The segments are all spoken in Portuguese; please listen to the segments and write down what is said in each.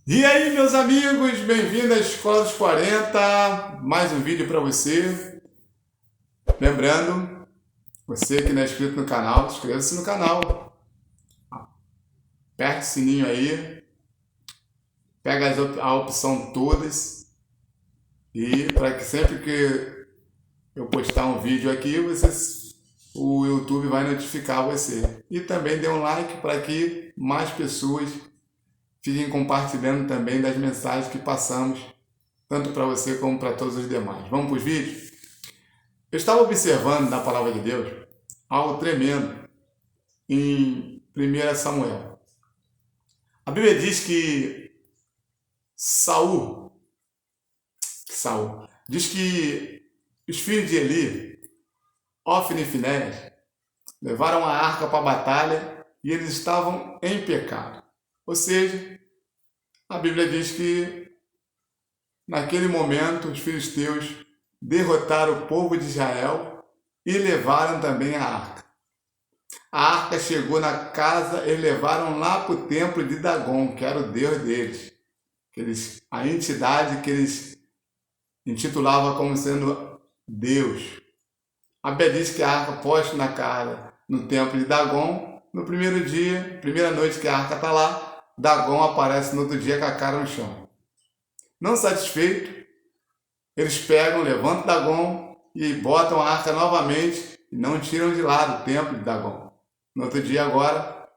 E aí, meus amigos, bem-vindo à Escola dos 40, mais um vídeo para você. Lembrando, você que não é inscrito no canal, inscreva-se no canal, aperte o sininho aí, pega a opção todas e para que sempre que eu postar um vídeo aqui, o YouTube vai notificar você. E também dê um like para que mais pessoas fiquem compartilhando também das mensagens que passamos, tanto para você como para todos os demais. Vamos para os vídeos? Eu estava observando na palavra de Deus algo tremendo em 1 Samuel. A Bíblia diz que Saul diz que os filhos de Eli, Ofni e Finéias, levaram a arca para a batalha e eles estavam em pecado. Ou seja, a Bíblia diz que naquele momento os filisteus derrotaram o povo de Israel e levaram também a arca. A arca chegou na casa, eles levaram lá para o templo de Dagon, que era o deus deles, a entidade que eles intitulavam como sendo Deus. A Bíblia diz que a arca posta na casa no templo de Dagon, no primeiro dia, primeira noite que a arca está lá, Dagon aparece no outro dia com a cara no chão. Não satisfeito, eles pegam, levantam Dagon e botam a arca novamente e não tiram de lá do templo de Dagon. No outro dia agora,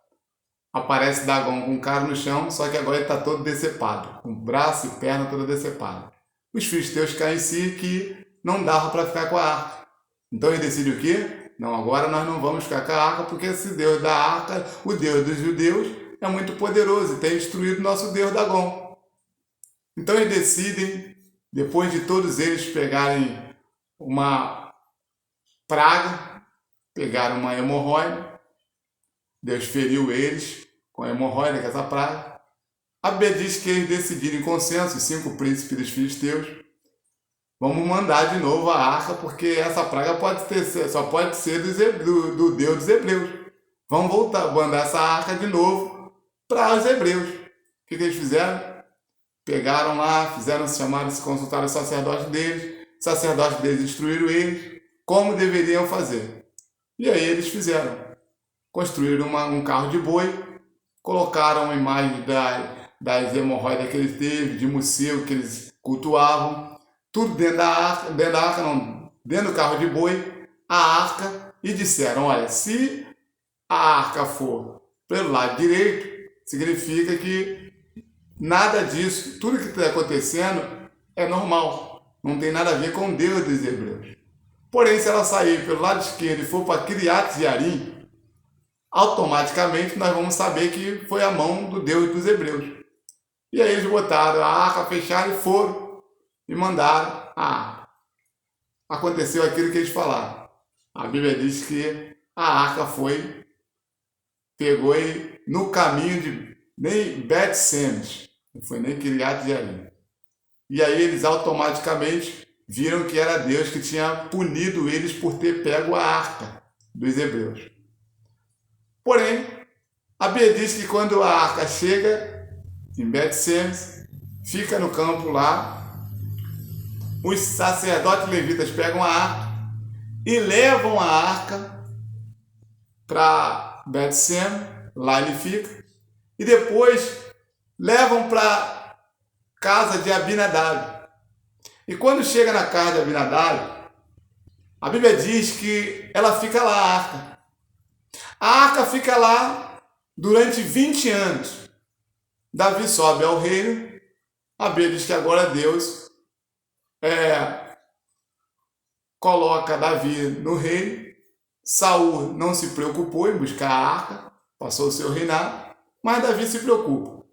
aparece Dagon com o cara no chão, só que agora ele está todo decepado, com braço e perna toda decepada. Os filisteus caem em si que não dava para ficar com a arca. Então ele decide o quê? Não, agora nós não vamos ficar com a arca, porque esse Deus da arca, o Deus dos judeus, é muito poderoso e tem destruído nosso Deus Dagon. Então eles decidem, depois de todos eles pegarem uma praga, pegaram uma hemorroida, Deus feriu eles com a hemorroida, que é essa praga. A Bíblia diz que eles decidiram em consenso, os 5 príncipes dos filisteus, vamos mandar de novo a arca, porque essa praga só pode ser do Deus dos hebreus. Vamos mandar essa arca de novo para os hebreus. O que eles fizeram? Pegaram lá, se consultaram os sacerdotes deles instruíram eles como deveriam fazer. E aí eles fizeram. Construíram um carro de boi, colocaram a imagem das hemorroidas que eles teve, de morcego que eles cultuavam, tudo dentro do carro de boi, a arca, e disseram, olha, se a arca for pelo lado direito, significa que nada disso, tudo que está acontecendo é normal, não tem nada a ver com Deus dos hebreus. Porém, se ela sair pelo lado esquerdo e for para Kiriat Jearim, automaticamente nós vamos saber que foi a mão do Deus dos hebreus. E aí eles botaram a arca, fecharam e foram e mandaram a arca. Aconteceu aquilo que eles falaram. A Bíblia diz que a arca pegou no caminho de nem Bet-Semes, não foi nem Kiriat Jearim. E aí eles automaticamente viram que era Deus que tinha punido eles por ter pego a arca dos hebreus. Porém, a Bíblia diz que quando a arca chega em Bet-Semes, fica no campo lá, os sacerdotes levitas pegam a arca e levam a arca para Bet-Semes, lá ele fica, e depois levam para casa de Abinadab. E quando chega na casa de Abinadab, a Bíblia diz que ela fica lá, a arca. A arca fica lá durante 20 anos. Davi sobe ao reino. A Bíblia diz que agora Deus coloca Davi no reino. Saul não se preocupou em buscar a arca, passou o seu reinado, mas Davi se preocupa.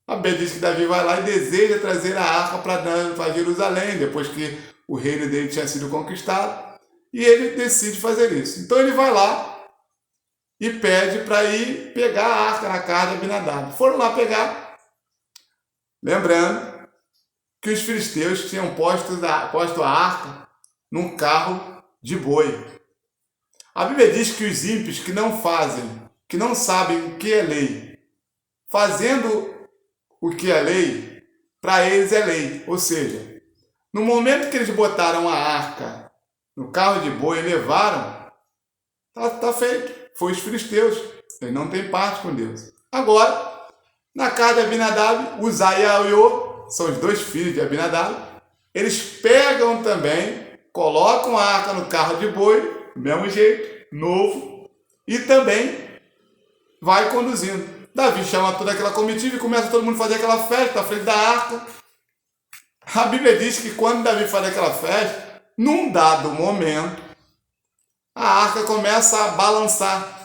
A Bíblia diz que Davi vai lá e deseja trazer a arca para Jerusalém, depois que o reino dele tinha sido conquistado, e ele decide fazer isso. Então ele vai lá e pede para ir pegar a arca na casa de Abinadab. Foram lá pegar, lembrando que os filisteus tinham posto a arca num carro de boi. A Bíblia diz que os ímpios que não sabem o que é lei, fazendo o que é lei, para eles é lei. Ou seja, no momento que eles botaram a arca no carro de boi e levaram, tá feito. Foi os filisteus. Eles não têm parte com Deus. Agora, na casa de Abinadab, Uzai e Aiô, são os dois filhos de Abinadab, eles pegam também, colocam a arca no carro de boi, do mesmo jeito, novo, e também vai conduzindo. Davi chama toda aquela comitiva e começa todo mundo a fazer aquela festa à frente da arca. A Bíblia diz que quando Davi faz aquela festa, num dado momento, a arca começa a balançar.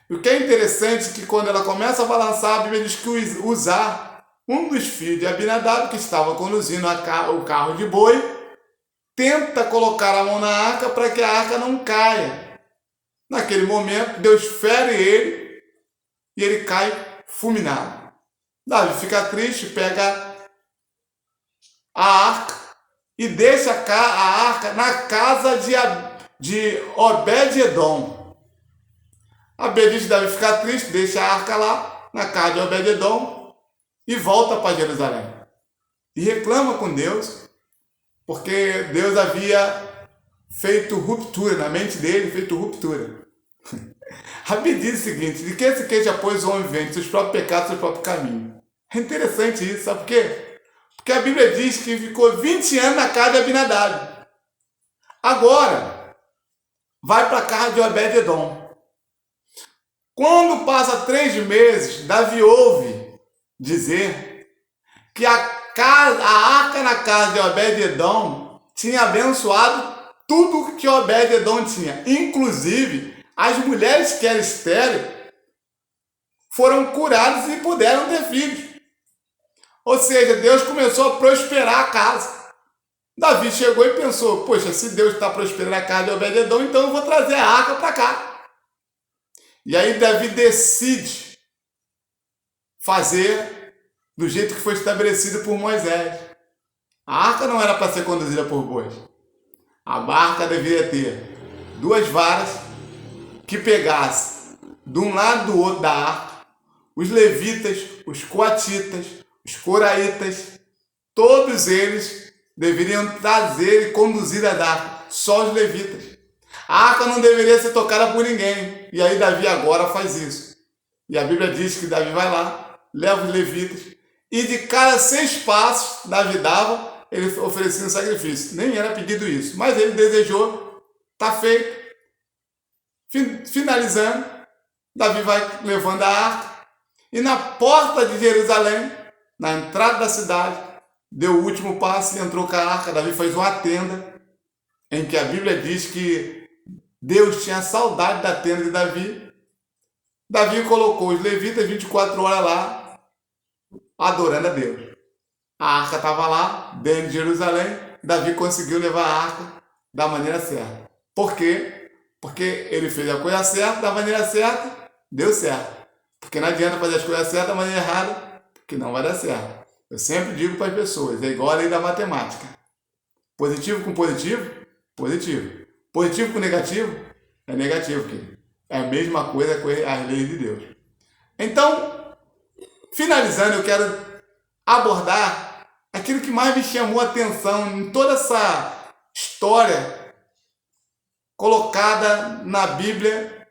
E o que é interessante é que quando ela começa a balançar, a Bíblia diz que Uzá, um dos filhos de Abinadab, que estava conduzindo o carro de boi, tenta colocar a mão na arca para que a arca não caia. Naquele momento, Deus fere ele e ele cai fulminado. Davi fica triste, pega a arca e deixa a arca na casa de Obed-edom. A Bíblia diz que Davi fica triste, deixa a arca lá na casa de Obed-edom e volta para Jerusalém. E reclama com Deus, porque Deus havia feito ruptura, na mente dele, feito ruptura. A Bíblia diz o seguinte: de que se queixa, pois, o homem vivente, seus próprios pecados, seus próprios caminhos. É interessante isso, sabe por quê? Porque a Bíblia diz que ficou 20 anos na casa de Abinadab. Agora, vai para a casa de Obed-edom. Quando passa 3 meses, Davi ouve dizer que a arca na casa de Obed-edom tinha abençoado tudo que Obed-edom tinha. Inclusive, as mulheres que eram estéreis foram curadas e puderam ter filhos. Ou seja, Deus começou a prosperar a casa. Davi chegou e pensou: poxa, se Deus está prosperando a casa de Obed-edom, então eu vou trazer a arca para cá. E aí Davi decide fazer do jeito que foi estabelecido por Moisés. A arca não era para ser conduzida por bois. A arca deveria ter 2 varas que pegassem de um lado e do outro da arca os levitas, os coatitas, os coraitas, todos eles deveriam trazer e conduzir a arca, só os levitas. A arca não deveria ser tocada por ninguém. E aí Davi agora faz isso. E a Bíblia diz que Davi vai lá, leva os levitas, e de cada 6 passos Davi dava, ele oferecia um sacrifício. Nem era pedido isso, mas ele desejou, está feito. Finalizando, Davi vai levando a arca, e na porta de Jerusalém, na entrada da cidade, deu o último passo e entrou com a arca. Davi fez uma tenda, em que a Bíblia diz que Deus tinha saudade da tenda de Davi. Davi colocou os levitas 24 horas lá, adorando a Deus. A arca estava lá, dentro de Jerusalém. Davi conseguiu levar a arca da maneira certa. Por quê? Porque ele fez a coisa certa, da maneira certa, deu certo. Porque não adianta fazer as coisas certas da maneira errada, que não vai dar certo. Eu sempre digo para as pessoas, é igual a lei da matemática. Positivo com positivo, positivo. Positivo com negativo, é negativo, querido. É a mesma coisa com as leis de Deus. Então, finalizando, eu quero abordar aquilo que mais me chamou a atenção em toda essa história colocada na Bíblia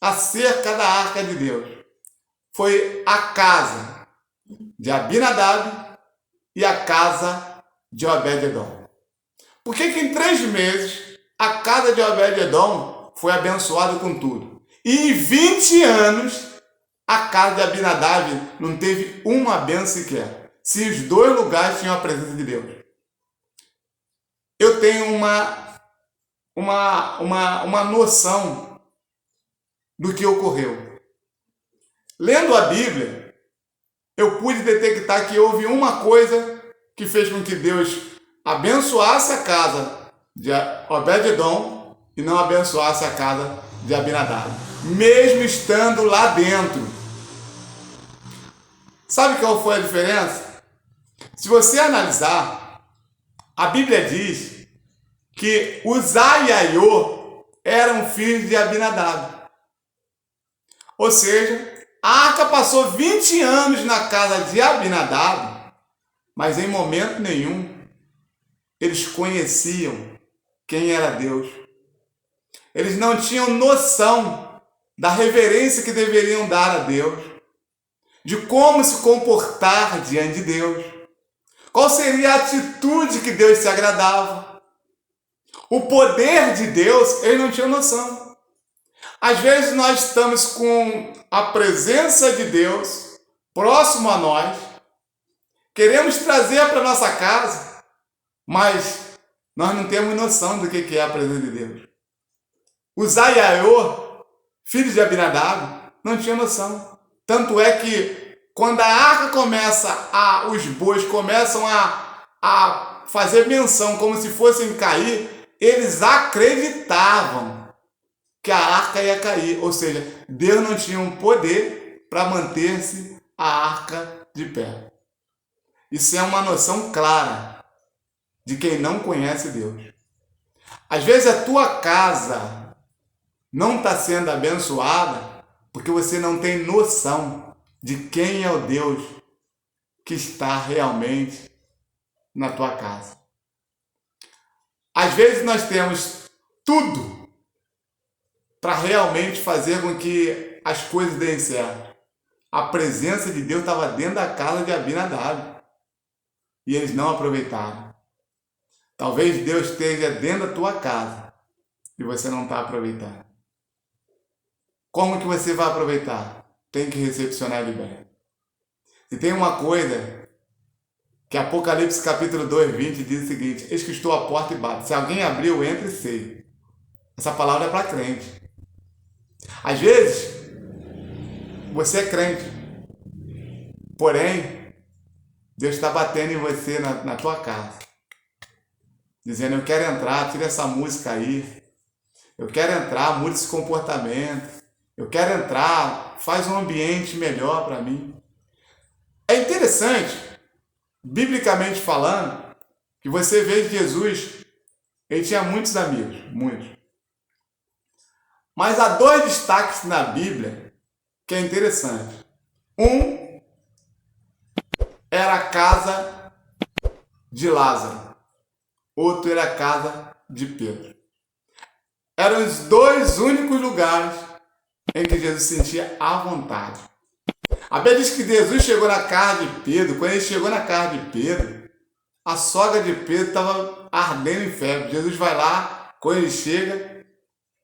acerca da arca de Deus. Foi a casa de Abinadab e a casa de Obed-edom. Por que em 3 meses a casa de Obed-edom foi abençoada com tudo? E em 20 anos, a casa de Abinadab não teve uma bênção sequer. Se os 2 lugares tinham a presença de Deus. Eu tenho uma noção do que ocorreu. Lendo a Bíblia, eu pude detectar que houve uma coisa que fez com que Deus abençoasse a casa de Obed-edom e não abençoasse a casa de Abinadab, mesmo estando lá dentro. Sabe qual foi a diferença? Se você analisar, a Bíblia diz que Uzai e Aiô eram filhos de Abinadab. Ou seja, A arca passou 20 anos na casa de Abinadab, mas em momento nenhum eles conheciam quem era Deus. Eles não tinham noção da reverência que deveriam dar a Deus, de como se comportar diante de Deus, qual seria a atitude que Deus se agradava. O poder de Deus, eles não tinham noção. Às vezes nós estamos com a presença de Deus próximo a nós, queremos trazer para nossa casa, mas nós não temos noção do que é a presença de Deus. Uzá e Aiô, filhos de Abinadab, não tinham noção. Tanto é que quando a arca os bois começam a fazer menção como se fossem cair, eles acreditavam que a arca ia cair. Ou seja, Deus não tinha um poder para manter-se a arca de pé. Isso é uma noção clara de quem não conhece Deus. Às vezes a tua casa não está sendo abençoada porque você não tem noção de quem é o Deus que está realmente na tua casa. Às vezes nós temos tudo para realmente fazer com que as coisas deem certo. A presença de Deus estava dentro da casa de Abinadab e eles não aproveitaram. Talvez Deus esteja dentro da tua casa e você não está aproveitando. Como que você vai aproveitar? Tem que recepcionar ele bem. E tem uma coisa que Apocalipse capítulo 2, 20 diz o seguinte: eis que estou à porta e bato. Se alguém abrir, eu entro e sei. Essa palavra é para crente. Às vezes, você é crente. Porém, Deus está batendo em você na tua casa. Dizendo, eu quero entrar, tira essa música aí. Eu quero entrar, muda esse comportamento. Eu quero entrar, faz um ambiente melhor para mim. É interessante, biblicamente falando, que você vê que Jesus, ele tinha muitos amigos, muitos. Mas há dois destaques na Bíblia que é interessante. Um era a casa de Lázaro, outro era a casa de Pedro. Eram os dois únicos lugares em que Jesus sentia à vontade. A Bíblia diz que Jesus chegou na casa de Pedro. Quando ele chegou na casa de Pedro, a sogra de Pedro estava ardendo em febre. Jesus vai lá, quando ele chega,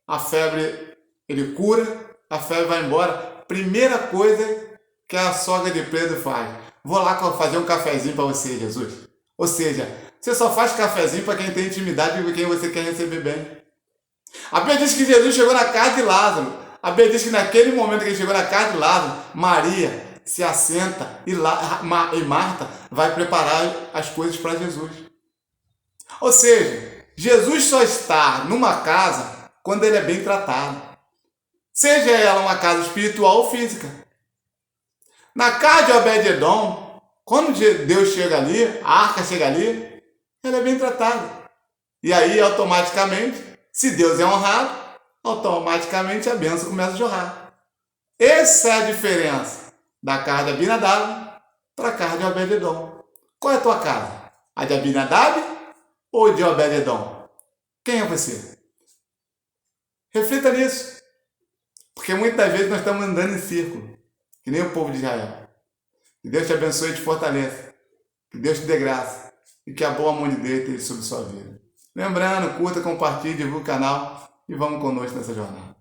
a febre, ele cura, a febre vai embora. Primeira coisa que a sogra de Pedro faz: vou lá fazer um cafezinho para você, Jesus. Ou seja, você só faz cafezinho para quem tem intimidade com quem você quer receber bem. A Bíblia diz que Jesus chegou na casa de Lázaro. A Bíblia diz que naquele momento que ele chegou na casa de Lázaro, Maria se assenta e Marta vai preparar as coisas para Jesus. Ou seja, Jesus só está numa casa quando ele é bem tratado. Seja ela uma casa espiritual ou física. Na casa de Obed-Edom, quando Deus chega ali, a arca chega ali, ela é bem tratada. E aí, automaticamente, se Deus é honrado, automaticamente a bênção começa a jorrar. Essa é a diferença da casa de Abinadab para a casa de Obed-Edom. Qual é a tua casa? A de Abinadab ou de Obed-Edom? Quem é você? Reflita nisso. Porque muitas vezes nós estamos andando em círculo, que nem o povo de Israel. Que Deus te abençoe e te fortaleça. Que Deus te dê graça. E que a boa mão de Deus esteja sobre sua vida. Lembrando, curta, compartilhe, divulgue o canal e vamos conosco nessa jornada.